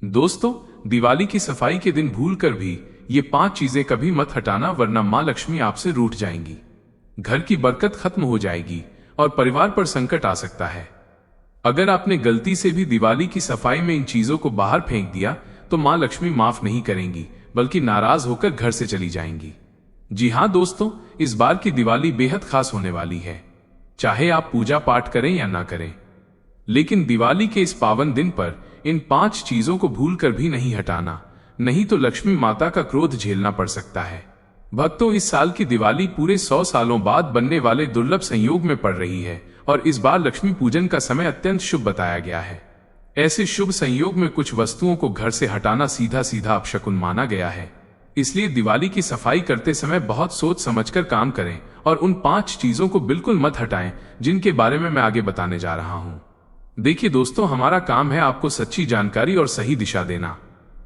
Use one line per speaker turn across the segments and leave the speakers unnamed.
दोस्तों, दिवाली की सफाई के दिन भूलकर भी ये 5 चीजें कभी मत हटाना, वरना मां लक्ष्मी आपसे रूठ जाएंगी, घर की बरकत खत्म हो जाएगी और परिवार पर संकट आ सकता है। अगर आपने गलती से भी दिवाली की सफाई में इन चीजों को बाहर फेंक दिया तो मां लक्ष्मी माफ नहीं करेंगी, बल्कि नाराज होकर घर से चली जाएंगी। जी हाँ दोस्तों, इस बार की दिवाली बेहद खास होने वाली है। चाहे आप पूजा पाठ करें या ना करें, लेकिन दिवाली के इस पावन दिन पर इन 5 चीजों को भूलकर भी नहीं हटाना, नहीं तो लक्ष्मी माता का क्रोध झेलना पड़ सकता है। भक्तों, इस साल की दिवाली पूरे 100 सालों बाद बनने वाले दुर्लभ संयोग में पड़ रही है और इस बार लक्ष्मी पूजन का समय अत्यंत शुभ बताया गया है। ऐसे शुभ संयोग में कुछ वस्तुओं को घर से हटाना सीधा सीधा अपशकुन माना गया है। इसलिए दिवाली की सफाई करते समय बहुत सोच समझकर काम करें और उन 5 चीजों को बिल्कुल मत हटाएं जिनके बारे में मैं आगे बताने जा रहा हूं। देखिए दोस्तों, हमारा काम है आपको सच्ची जानकारी और सही दिशा देना।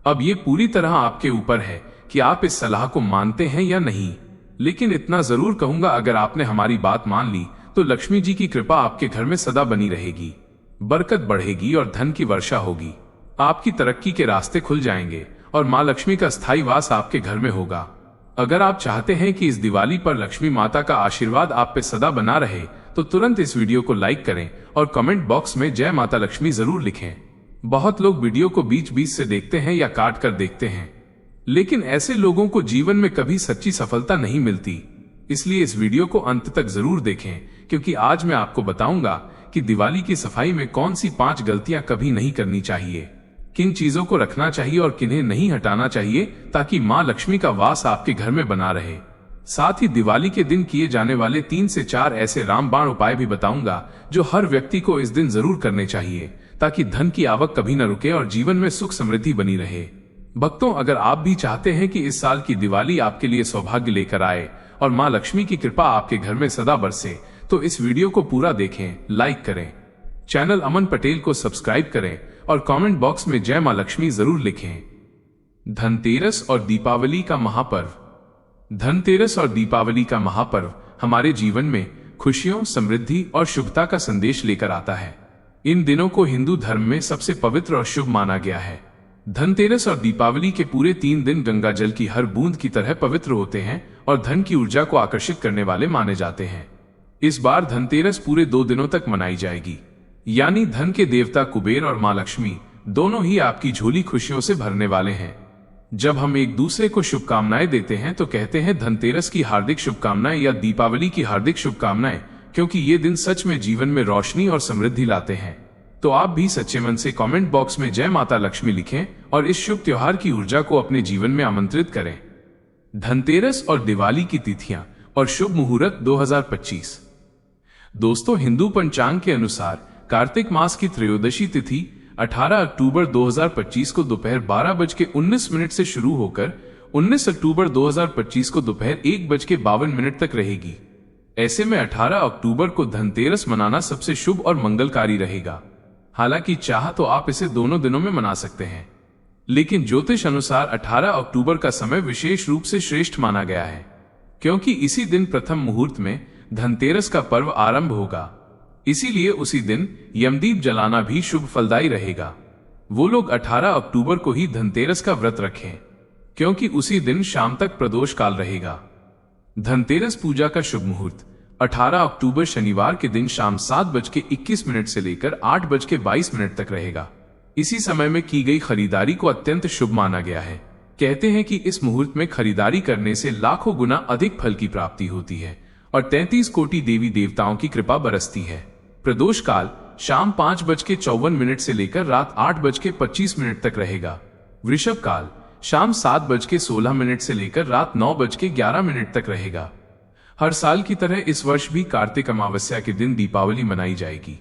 अब ये पूरी तरह आपके ऊपर है कि आप इस सलाह को मानते हैं या नहीं, लेकिन इतना जरूर कहूंगा, अगर आपने हमारी बात मान ली तो लक्ष्मी जी की कृपा आपके घर में सदा बनी रहेगी, बरकत बढ़ेगी और धन की वर्षा होगी। आपकी तरक्की के रास्ते खुल जाएंगे और मां लक्ष्मी का स्थायी वास आपके घर में होगा। अगर आप चाहते हैं कि इस दिवाली पर लक्ष्मी माता का आशीर्वाद आप पे सदा बना रहे तो तुरंत इस वीडियो को लाइक करें और कमेंट बॉक्स में जय माता लक्ष्मी जरूर लिखें। बहुत लोग वीडियो को बीच बीच से देखते हैं या काट कर देखते हैं, लेकिन ऐसे लोगों को जीवन में कभी सच्ची सफलता नहीं मिलती। इसलिए इस वीडियो को अंत तक जरूर देखें, क्योंकि आज मैं आपको बताऊंगा कि दिवाली की सफाई में कौन सी 5 गलतियां कभी नहीं करनी चाहिए, किन चीजों को रखना चाहिए और किन्हें नहीं हटाना चाहिए, ताकि मां लक्ष्मी का वास आपके घर में बना रहे। साथ ही दिवाली के दिन किए जाने वाले 3 से 4 ऐसे रामबाण उपाय भी बताऊंगा जो हर व्यक्ति को इस दिन जरूर करने चाहिए, ताकि धन की आवक कभी न रुके और जीवन में सुख समृद्धि बनी रहे। भक्तों, अगर आप भी चाहते हैं कि इस साल की दिवाली आपके लिए सौभाग्य लेकर आए और मां लक्ष्मी की कृपा आपके घर में सदा बरसे, तो इस वीडियो को पूरा देखें, लाइक करें, चैनल अमन पटेल को सब्सक्राइब करें और कमेंट बॉक्स में जय मां लक्ष्मी जरूर लिखें। धनतेरस और दीपावली का महापर्व। धनतेरस और दीपावली का महापर्व हमारे जीवन में खुशियों, समृद्धि और शुभता का संदेश लेकर आता है। इन दिनों को हिंदू धर्म में सबसे पवित्र और शुभ माना गया है। धनतेरस और दीपावली के पूरे 3 दिन गंगा जल की हर बूंद की तरह पवित्र होते हैं और धन की ऊर्जा को आकर्षित करने वाले माने जाते हैं। इस बार धनतेरस पूरे 2 दिनों तक मनाई जाएगी, यानी धन के देवता कुबेर और मां लक्ष्मी दोनों ही आपकी झोली खुशियों से भरने वाले हैं। जब हम एक दूसरे को शुभकामनाएं देते हैं तो कहते हैं धनतेरस की हार्दिक शुभकामनाएं या दीपावली की हार्दिक शुभकामनाएं, क्योंकि ये दिन सच में जीवन में रोशनी और समृद्धि लाते हैं। तो आप भी सच्चे मन से कमेंट बॉक्स में जय माता लक्ष्मी लिखें और इस शुभ त्योहार की ऊर्जा को अपने जीवन में आमंत्रित करें। धनतेरस और दिवाली की तिथियां और शुभ मुहूर्त 2025। दोस्तों, हिंदू पंचांग के अनुसार कार्तिक मास की त्रयोदशी तिथि 18 अक्टूबर 2025 को दोपहर 12:19 से शुरू होकर 19 अक्टूबर 2025 को दोपहर 1:52 तक रहेगी। ऐसे में 18 अक्टूबर को धनतेरस मनाना सबसे शुभ और मंगलकारी रहेगा। हालांकि चाह तो आप इसे दोनों दिनों में मना सकते हैं, लेकिन ज्योतिष अनुसार 18 अक्टूबर का समय विशेष रूप से श्रेष्ठ माना गया है, क्योंकि इसी दिन प्रथम मुहूर्त में धनतेरस का पर्व आरंभ होगा। इसीलिए उसी दिन यमदीप जलाना भी शुभ फलदायी रहेगा। वो लोग 18 अक्टूबर को ही धनतेरस का व्रत रखें, क्योंकि उसी दिन शाम तक प्रदोष काल रहेगा। धनतेरस पूजा का शुभ मुहूर्त 18 अक्टूबर शनिवार के दिन शाम 7:21 से लेकर 8:22 तक रहेगा। इसी समय में की गई खरीदारी को अत्यंत शुभ माना गया है। कहते हैं कि इस मुहूर्त में खरीदारी करने से लाखों गुना अधिक फल की प्राप्ति होती है और 33 कोटि देवी देवताओं की कृपा बरसती है। प्रदोष काल शाम 5:54 से लेकर रात 8:25 तक रहेगा। वृषभ काल शाम 7:16 से लेकर रात 9:11 तक रहेगा। हर साल की तरह इस वर्ष भी कार्तिक अमावस्या के दिन दीपावली मनाई जाएगी।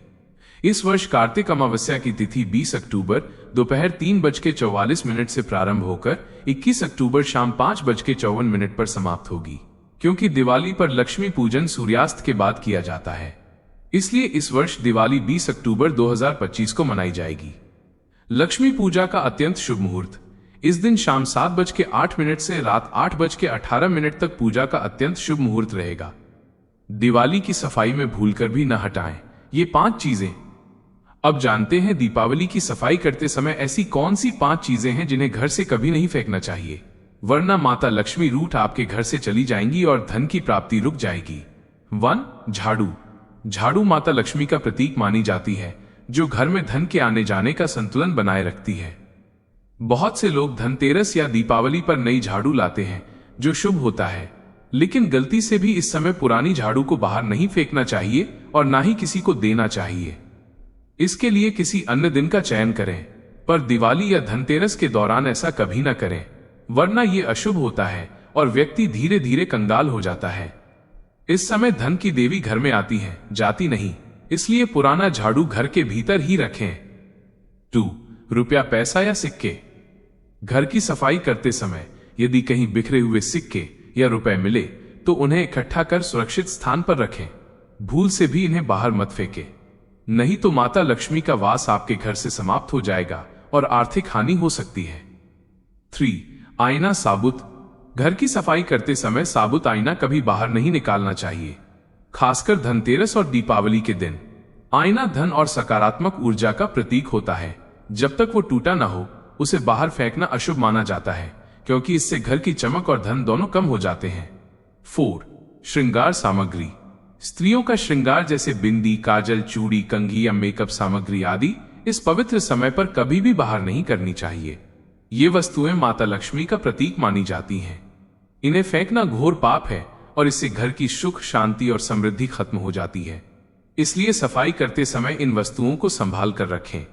इस वर्ष कार्तिक अमावस्या की तिथि 20 अक्टूबर दोपहर 3:44 से प्रारंभ होकर 21 अक्टूबर शाम 5:54 पर समाप्त होगी। क्योंकि दिवाली पर लक्ष्मी पूजन सूर्यास्त के बाद किया जाता है, इसलिए इस वर्ष दिवाली 20 अक्टूबर 2025 को मनाई जाएगी। लक्ष्मी पूजा का अत्यंत शुभ मुहूर्त। इस दिन शाम 7:08 से रात 8:18 तक पूजा का अत्यंत शुभ मुहूर्त रहेगा। दिवाली की सफाई में भूलकर भी न हटाएं ये 5 चीजें। अब जानते हैं दीपावली की सफाई करते समय ऐसी कौन सी 5 चीजें हैं जिन्हें घर से कभी नहीं फेंकना चाहिए, वरना माता लक्ष्मी रूठ आपके घर से चली जाएंगी और धन की प्राप्ति रुक जाएगी। 1. झाड़ू। झाड़ू माता लक्ष्मी का प्रतीक मानी जाती है, जो घर में धन के आने जाने का संतुलन बनाए रखती है। बहुत से लोग धनतेरस या दीपावली पर नई झाड़ू लाते हैं, जो शुभ होता है, लेकिन गलती से भी इस समय पुरानी झाड़ू को बाहर नहीं फेंकना चाहिए और ना ही किसी को देना चाहिए। इसके लिए किसी अन्य दिन का चयन करें, पर दिवाली या धनतेरस के दौरान ऐसा कभी ना करें, वरना ये अशुभ होता है और व्यक्ति धीरे धीरे कंगाल हो जाता है। इस समय धन की देवी घर में आती है, जाती नहीं, इसलिए पुराना झाड़ू घर के भीतर ही रखें। 2. रुपया, पैसा या सिक्के। घर की सफाई करते समय यदि कहीं बिखरे हुए सिक्के या रुपए मिले तो उन्हें इकट्ठा कर सुरक्षित स्थान पर रखें। भूल से भी इन्हें बाहर मत फेंकें, नहीं तो माता लक्ष्मी का वास आपके घर से समाप्त हो जाएगा और आर्थिक हानि हो सकती है। 3. आईना, साबुत। घर की सफाई करते समय साबुत आईना कभी बाहर नहीं निकालना चाहिए, खासकर धनतेरस और दीपावली के दिन। आईना धन और सकारात्मक ऊर्जा का प्रतीक होता है। जब तक वो टूटा ना हो उसे बाहर फेंकना अशुभ माना जाता है, क्योंकि इससे घर की चमक और धन दोनों कम हो जाते हैं। 4. श्रृंगार सामग्री। स्त्रियों का श्रृंगार जैसे बिंदी, काजल, चूड़ी, कंघी या मेकअप सामग्री आदि इस पवित्र समय पर कभी भी बाहर नहीं करनी चाहिए। ये वस्तुएं माता लक्ष्मी का प्रतीक मानी जाती हैं। इन्हें फेंकना घोर पाप है और इससे घर की सुख, शांति और समृद्धि खत्म हो जाती है। इसलिए सफाई करते समय इन वस्तुओं को संभाल कर रखें।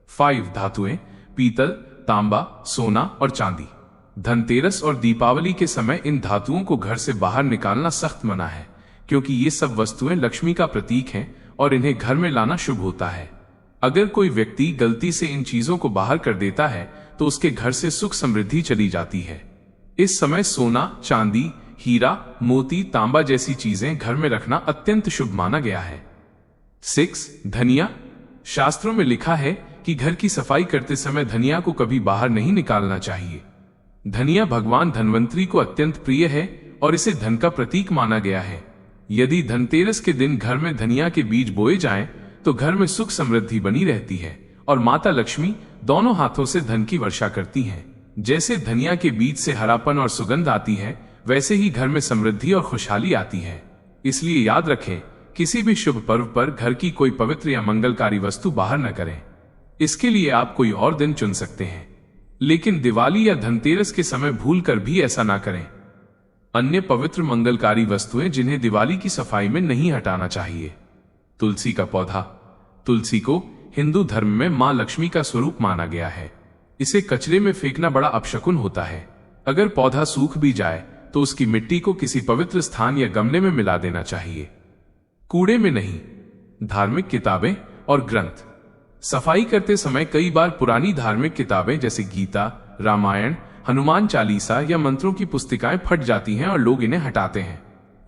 5. धातुएं, पीतल, तांबा, सोना और चांदी। धनतेरस और दीपावली के समय इन धातुओं को घर से बाहर निकालना सख्त मना है, क्योंकि ये सब वस्तुएं लक्ष्मी का प्रतीक हैं और इन्हें घर में लाना शुभ होता है। अगर कोई व्यक्ति गलती से इन चीजों को बाहर कर देता है तो उसके घर से सुख समृद्धि चली जाती है। इस समय सोना, चांदी, हीरा, मोती, तांबा जैसी चीजें घर में रखना अत्यंत शुभ माना गया है। 6. धनिया। शास्त्रों में लिखा है कि घर की सफाई करते समय धनिया को कभी बाहर नहीं निकालना चाहिए। धनिया भगवान धन्वंतरी को अत्यंत प्रिय है और इसे धन का प्रतीक माना गया है। यदि धनतेरस के दिन घर में धनिया के बीज बोए जाएं, तो घर में सुख समृद्धि बनी रहती है और माता लक्ष्मी दोनों हाथों से धन की वर्षा करती हैं। जैसे धनिया के बीज से हरापन और सुगंध आती है, वैसे ही घर में समृद्धि और खुशहाली आती है। इसलिए याद रखें, किसी भी शुभ पर्व पर घर की कोई पवित्र या मंगलकारी वस्तु बाहर न करें। इसके लिए आप कोई और दिन चुन सकते हैं, लेकिन दिवाली या धनतेरस के समय भूलकर भी ऐसा ना करें। अन्य पवित्र मंगलकारी वस्तुएं जिन्हें दिवाली की सफाई में नहीं हटाना चाहिए। तुलसी का पौधा। तुलसी को हिंदू धर्म में मां लक्ष्मी का स्वरूप माना गया है। इसे कचरे में फेंकना बड़ा अपशकुन होता है। अगर पौधा सूख भी जाए तो उसकी मिट्टी को किसी पवित्र स्थान या गमले में मिला देना चाहिए, कूड़े में नहीं। धार्मिक किताबें और ग्रंथ। सफाई करते समय कई बार पुरानी धार्मिक किताबें जैसे गीता, रामायण, हनुमान चालीसा या मंत्रों की पुस्तिकाएं फट जाती हैं और लोग इन्हें हटाते हैं।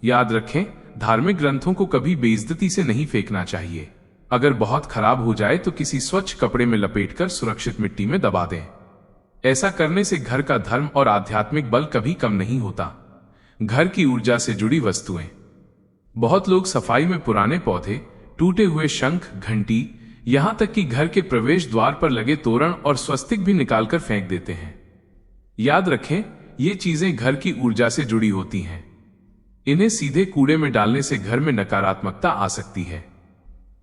याद रखें, धार्मिक ग्रंथों को कभी बेइज्जती से नहीं फेंकना चाहिए। अगर बहुत खराब हो जाए तो किसी स्वच्छ कपड़े में लपेटकर सुरक्षित मिट्टी में दबा दें। ऐसा करने से घर का धर्म और आध्यात्मिक बल कभी कम नहीं होता। घर की ऊर्जा से जुड़ी वस्तुएं। बहुत लोग सफाई में पुराने पौधे, टूटे हुए शंख, घंटी, यहां तक कि घर के प्रवेश द्वार पर लगे तोरण और स्वस्तिक भी निकालकर फेंक देते हैं। याद रखें, ये चीजें घर की ऊर्जा से जुड़ी होती हैं। इन्हें सीधे कूड़े में डालने से घर में नकारात्मकता आ सकती है।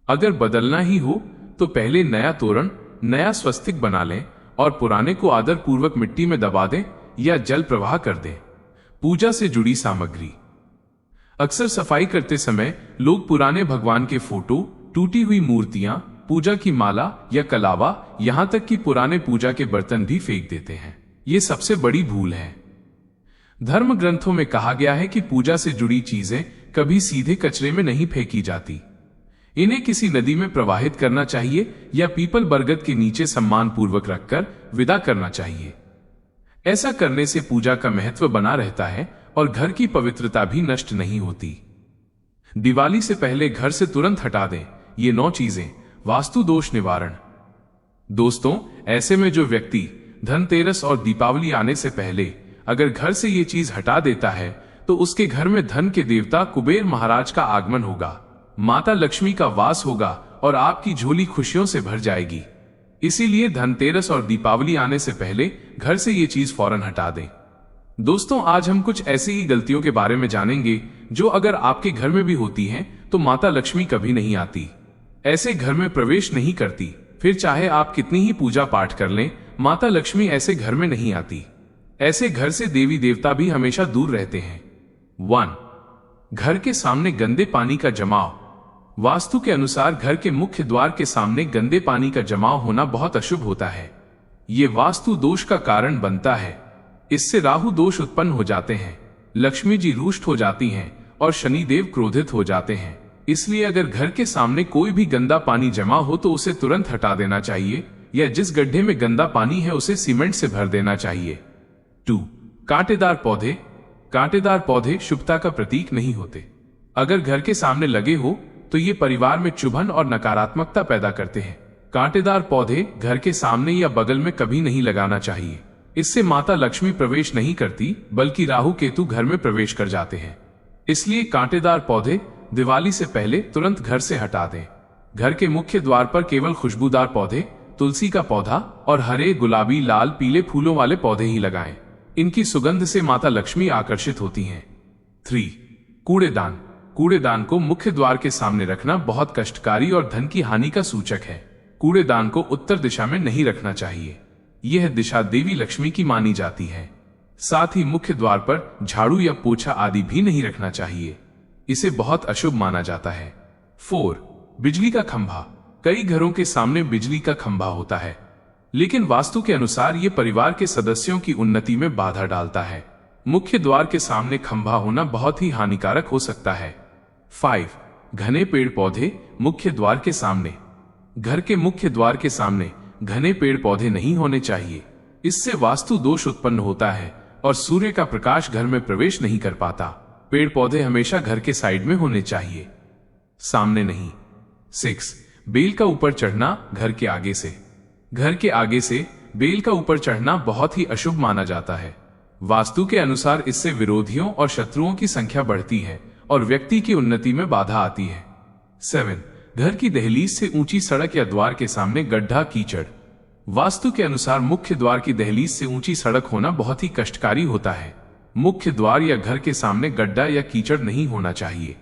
अगर बदलना ही हो तो पहले नया तोरण, नया स्वस्तिक बना लें और पुराने को आदर पूर्वक मिट्टी में दबा दें या जल प्रवाह कर दें। पूजा से जुड़ी सामग्री। अक्सर सफाई करते समय लोग पुराने भगवान के फोटो, टूटी हुई मूर्तियां, पूजा की माला या कलावा, यहां तक कि पुराने पूजा के बर्तन भी फेंक देते हैं। ये सबसे बड़ी भूल है। धर्म ग्रंथों में कहा गया है कि पूजा से जुड़ी चीजें कभी सीधे कचरे में नहीं फेंकी जाती। इन्हें किसी नदी में प्रवाहित करना चाहिए या पीपल बरगद के नीचे सम्मान पूर्वक रखकर विदा करना चाहिए। ऐसा करने से पूजा का महत्व बना रहता है और घर की पवित्रता भी नष्ट नहीं होती। दिवाली से पहले घर से तुरंत हटा दें ये 9 चीजें। वास्तु दोष निवारण। दोस्तों, ऐसे में जो व्यक्ति धनतेरस और दीपावली आने से पहले अगर घर से ये चीज हटा देता है तो उसके घर में धन के देवता कुबेर महाराज का आगमन होगा, माता लक्ष्मी का वास होगा और आपकी झोली खुशियों से भर जाएगी। इसीलिए धनतेरस और दीपावली आने से पहले घर से ये चीज फौरन हटा दें। दोस्तों, आज हम कुछ ऐसी ही गलतियों के बारे में जानेंगे जो अगर आपके घर में भी होती हैं तो माता लक्ष्मी कभी नहीं आती, ऐसे घर में प्रवेश नहीं करती। फिर चाहे आप कितनी ही पूजा पाठ कर लें, माता लक्ष्मी ऐसे घर में नहीं आती। ऐसे घर से देवी देवता भी हमेशा दूर रहते हैं। 1. घर के सामने गंदे पानी का जमाव। वास्तु के अनुसार घर के मुख्य द्वार के सामने गंदे पानी का जमाव होना बहुत अशुभ होता है। ये वास्तु दोष का कारण बनता है। इससे राहु दोष उत्पन्न हो जाते हैं, लक्ष्मी जी रुष्ट हो जाती हैं और शनिदेव क्रोधित हो जाते हैं। इसलिए अगर घर के सामने कोई भी गंदा पानी जमा हो तो उसे तुरंत हटा देना चाहिए, या जिस गड्ढे में गंदा पानी है उसे सीमेंट से भर देना चाहिए। 2. कांटेदार पौधे। कांटेदार पौधे शुभता का प्रतीक नहीं होते। अगर घर के सामने लगे हो तो ये परिवार में चुभन और नकारात्मकता पैदा करते हैं। कांटेदार पौधे घर के सामने या बगल में कभी नहीं लगाना चाहिए। इससे माता लक्ष्मी प्रवेश नहीं करती, बल्कि राहु केतु घर में प्रवेश कर जाते हैं। इसलिए कांटेदार पौधे दिवाली से पहले तुरंत घर से हटा दें। घर के मुख्य द्वार पर केवल खुशबूदार पौधे, तुलसी का पौधा और हरे, गुलाबी, लाल, पीले फूलों वाले पौधे ही लगाएं। इनकी सुगंध से माता लक्ष्मी आकर्षित होती हैं। 3. कूड़ेदान। कूड़ेदान को मुख्य द्वार के सामने रखना बहुत कष्टकारी और धन की हानि का सूचक है। कूड़ेदान को उत्तर दिशा में नहीं रखना चाहिए। यह दिशा देवी लक्ष्मी की मानी जाती है। साथ ही मुख्य द्वार पर झाड़ू या पोछा आदि भी नहीं रखना चाहिए। इसे बहुत अशुभ माना जाता है। 4. बिजली का खंभा। कई घरों के सामने बिजली का खंभा होता है, लेकिन वास्तु के अनुसार यह परिवार के सदस्यों की उन्नति में बाधा डालता है। मुख्य द्वार के सामने खंभा होना बहुत ही हानिकारक हो सकता है। 5. घने पेड़ पौधे मुख्य द्वार के सामने। घर के मुख्य द्वार के सामने घने पेड़ पौधे नहीं होने चाहिए। इससे वास्तु दोष उत्पन्न होता है और सूर्य का प्रकाश घर में प्रवेश नहीं कर पाता। पेड़ पौधे हमेशा घर के साइड में होने चाहिए, सामने नहीं। 6. बेल का ऊपर चढ़ना घर के आगे से। घर के आगे से बेल का ऊपर चढ़ना बहुत ही अशुभ माना जाता है। वास्तु के अनुसार इससे विरोधियों और शत्रुओं की संख्या बढ़ती है और व्यक्ति की उन्नति में बाधा आती है। 7. घर की दहलीज से ऊंची सड़क या द्वार के सामने गड्ढा, कीचड़। वास्तु के अनुसार मुख्य द्वार की दहलीज से ऊंची सड़क होना बहुत ही कष्टकारी होता है। मुख्य द्वार या घर के सामने गड्ढा या कीचड़ नहीं होना चाहिए।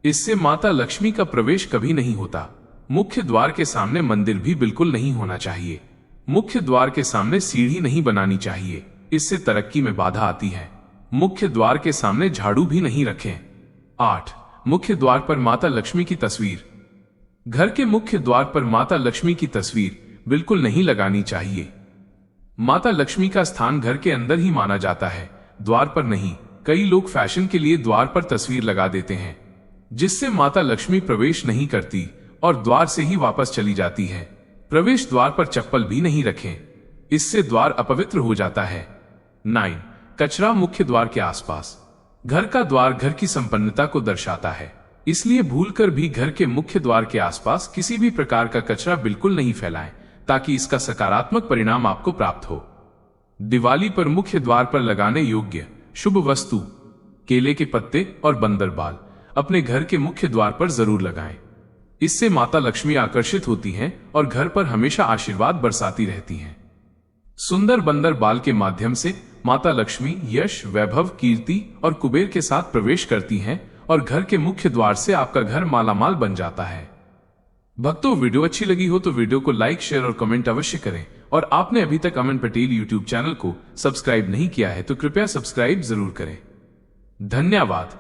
इससे माता लक्ष्मी का प्रवेश कभी नहीं होता। मुख्य द्वार के सामने मंदिर भी बिल्कुल नहीं होना चाहिए। मुख्य द्वार के सामने सीढ़ी नहीं बनानी चाहिए, इससे तरक्की में बाधा आती है। मुख्य द्वार के सामने झाड़ू भी नहीं रखें। 8. मुख्य द्वार पर माता लक्ष्मी की तस्वीर। घर के मुख्य द्वार पर माता लक्ष्मी की तस्वीर बिल्कुल नहीं लगानी चाहिए। माता लक्ष्मी का स्थान घर के अंदर ही माना जाता है, द्वार पर नहीं। कई लोग फैशन के लिए द्वार पर तस्वीर लगा देते हैं, जिससे माता लक्ष्मी प्रवेश नहीं करती और द्वार से ही वापस चली जाती है। प्रवेश द्वार पर चप्पल भी नहीं रखें, इससे द्वार अपवित्र हो जाता है। 9. कचरा मुख्य द्वार के आसपास। घर का द्वार घर की संपन्नता को दर्शाता है, इसलिए भूलकर भी घर के मुख्य द्वार के आसपास किसी भी प्रकार का कचरा बिल्कुल नहीं फैलाएं, ताकि इसका सकारात्मक परिणाम आपको प्राप्त हो। दिवाली पर मुख्य द्वार पर लगाने योग्य शुभ वस्तु केले के पत्ते और बंदर बाल अपने घर के मुख्य द्वार पर जरूर लगाएं। इससे माता लक्ष्मी आकर्षित होती हैं और घर पर हमेशा आशीर्वाद बरसाती रहती हैं। सुंदर बंदर बाल के माध्यम से माता लक्ष्मी यश, वैभव, कीर्ति और कुबेर के साथ प्रवेश करती हैं और घर के मुख्य द्वार से आपका घर मालामाल बन जाता है। भक्तों, वीडियो अच्छी लगी हो तो वीडियो को लाइक, शेयर और कमेंट अवश्य करें, और आपने अभी तक अमन पटेल यूट्यूब चैनल को सब्सक्राइब नहीं किया है तो कृपया सब्सक्राइब जरूर करें। धन्यवाद।